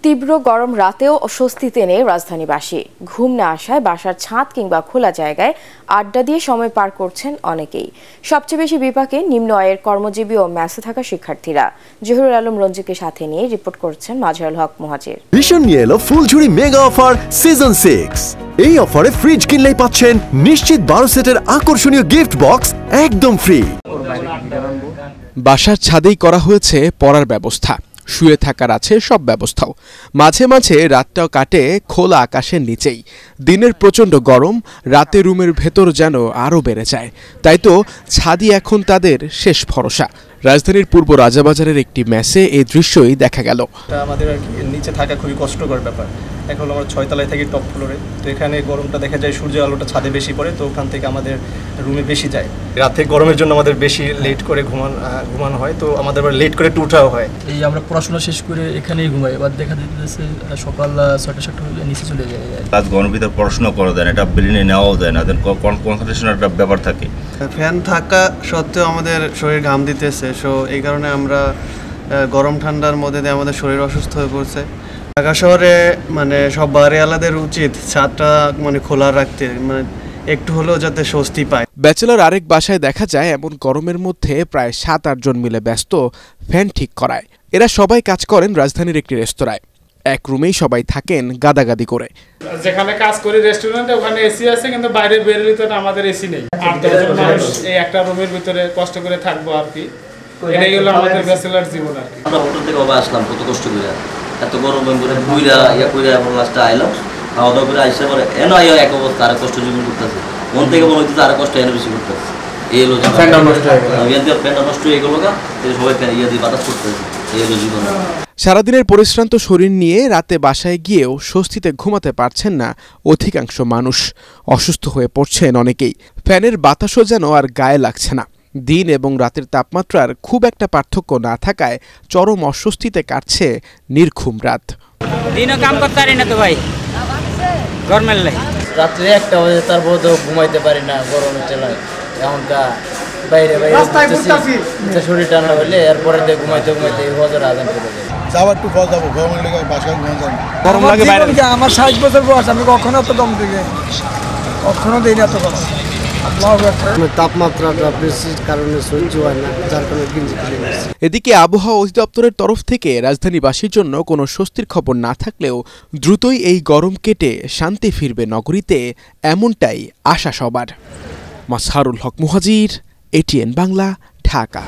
তীব্র গরম রাতেও অস্বস্তিতে নেই রাজধানীবাসী। ঘুম না আসায় বাসার ছাদ কিংবা খোলা জায়গায় আড্ডা দিয়ে সময় পার করছেন অনেকেই। সবচেয়ে বেশি বিপাকে নিম্ন আয়ের কর্মজীবী ও মেসে থাকা শিক্ষার্থীরা। জহুরুল আলম রঞ্জিতকে সাথে নিয়ে রিপোর্ট করছেন মাজহারুল হক মুহাজির। ভীষণ নিয়ে এলো ফুলঝুরি মেগা অফার সিজন 6। এই অফারে ফ্রিজ কিনলেই পাচ্ছেন নিশ্চিত 12 সেটের আকর্ষণীয় গিফট বক্স একদম ফ্রি। বাসার ছাদেই করা হয়েছে পড়ার ব্যবস্থা, শুয়ে থাকার আছে সব ব্যবস্থাও। মাঝে মাঝে রাতটাও কাটে খোলা আকাশের নিচেই। দিনের প্রচণ্ড গরম, রাতে রুমের ভেতর যেন আরও বেড়ে যায়। তাই তো ছাদই এখন তাদের শেষ ভরসা। রাজধানীর পূর্ব রাজাবাজারের একটি মেসে এই দৃশ্যই দেখা গেল। আমাদের নিচে থাকা খুবই কষ্টকর ব্যাপার। এখন আমরা 6 তলায় থাকি, টপ ফ্লোরে। তো এখানে গরমটা দেখা যায়, সূর্যের আলোটা ছাদে বেশি পড়ে, তো ওখান থেকে আমাদের রুমে বেশি যায়। রাতে গরমের জন্য আমাদের বেশি লেট করে ঘুমানো হয়, তো আমাদের আবার লেট করে উঠাও হয়। এই আমরা পড়াশোনা শেষ করে এখানেই ঘুমাই, এবার দেখা যাচ্ছে সকাল 6টা হলে নিচে চলে যায়। রাত গরমের ভিতরে পড়াশোনা করা যায় না, এটা ব্রেনে নেওয়াও যায় না, কনসেন্ট্রেশনের একটা ব্যাপার থাকে। ফ্যান থাকা সত্ত্বেও আমাদের শরীর ঘাম দিতেছে, সো এই কারণে আমরা গরম ঠান্ডার মধ্যে দিয়ে আমাদের শরীর অসুস্থ হয়ে পড়ছে। ঢাকা শহরে সব বাড়িওয়ালাদের উচিত ছাদটা খোলা রাখতে, একটু হলেও যাতে স্বস্তি পায়। ব্যাচেলর আরেক বাসায় দেখা যায় এমন গরমের মধ্যে প্রায় 7-8 জন মিলে ব্যস্ত ফ্যান ঠিক করায়। এরা সবাই কাজ করেন রাজধানীর একটি রেস্তোরাঁয়। এক রুমেই সবাই থাকেন গাদাগাদি করে। যেখানে কাজ করি রেস্টুরেন্টে, ওখানে এসি আছে, কিন্তু বাইরে বেরোলে তো আমাদের এসি নেই। 8-10 জন মানুষ এই একটা রুমের ভিতরে কষ্ট করে থাকবো আর কি। এটাই হলো আমাদের ব্যাচেলর জীবন আর কি। আমরা হোটেল থেকে আসলাম কত কষ্ট করে, এত গরম ঘুরা করে এবং লাস্টে আইলাম, খাওয়া দাওয়া করে আইসা পরে এনে এক অবস্থা, আরো কষ্ট জীবন করতেছে। মন থেকে মনে হইতেছে আরো কষ্ট এনে বেশি করতেছে। এই হলো ফ্যানটা নষ্ট হয়ে গেল, সবাই দিয়ে বাতাস করতেছে। এই হলো জীবন। সারাদিনের পরিশ্রান্ত শরীর নিয়ে রাতে বাসায় গিয়েও স্বস্তিতে ঘুমাতে পারছেন না অধিকাংশ মানুষ। অসুস্থ হয়ে পড়ছেন অনেকেই। ফ্যানের বাতাসও যেন আর গায়ে লাগছে না। দিন এবং রাতের তাপমাত্রার খুব একটা পার্থক্য না থাকায় চরম অস্বস্তিতে কাটছে নির্ঘুম রাত। দিনও কাম করতে পারি না তো ভাই, গরমের লাই। রাত্রে 1টা বাজে, তারপর তো ঘুমাইতে পারি না গরমের চেলায়। এখনকার বাইরে শরীর ঠান্ডা হলে এরপরে ঘুমাইতে হজর আজান করে যায়। আমার 60 বছর বয়স, আমি কখনো এত দম দিই কখনো দিই না এত গরম। তাপমাত্রাটা বেশির কারণে সহ্য হয় না, যার কারণে গেঞ্জি খুলে গেছে। এদিকে আবহাওয়া অধিদপ্তরের তরফ থেকে রাজধানীবাসীর জন্য কোনো স্বস্তির খবর না থাকলেও দ্রুতই এই গরম কেটে শান্তি ফিরবে নগরীতে, এমনটাই আশা সবার। মাজহারুল হক মুহাজির, ATN বাংলা, ঢাকা।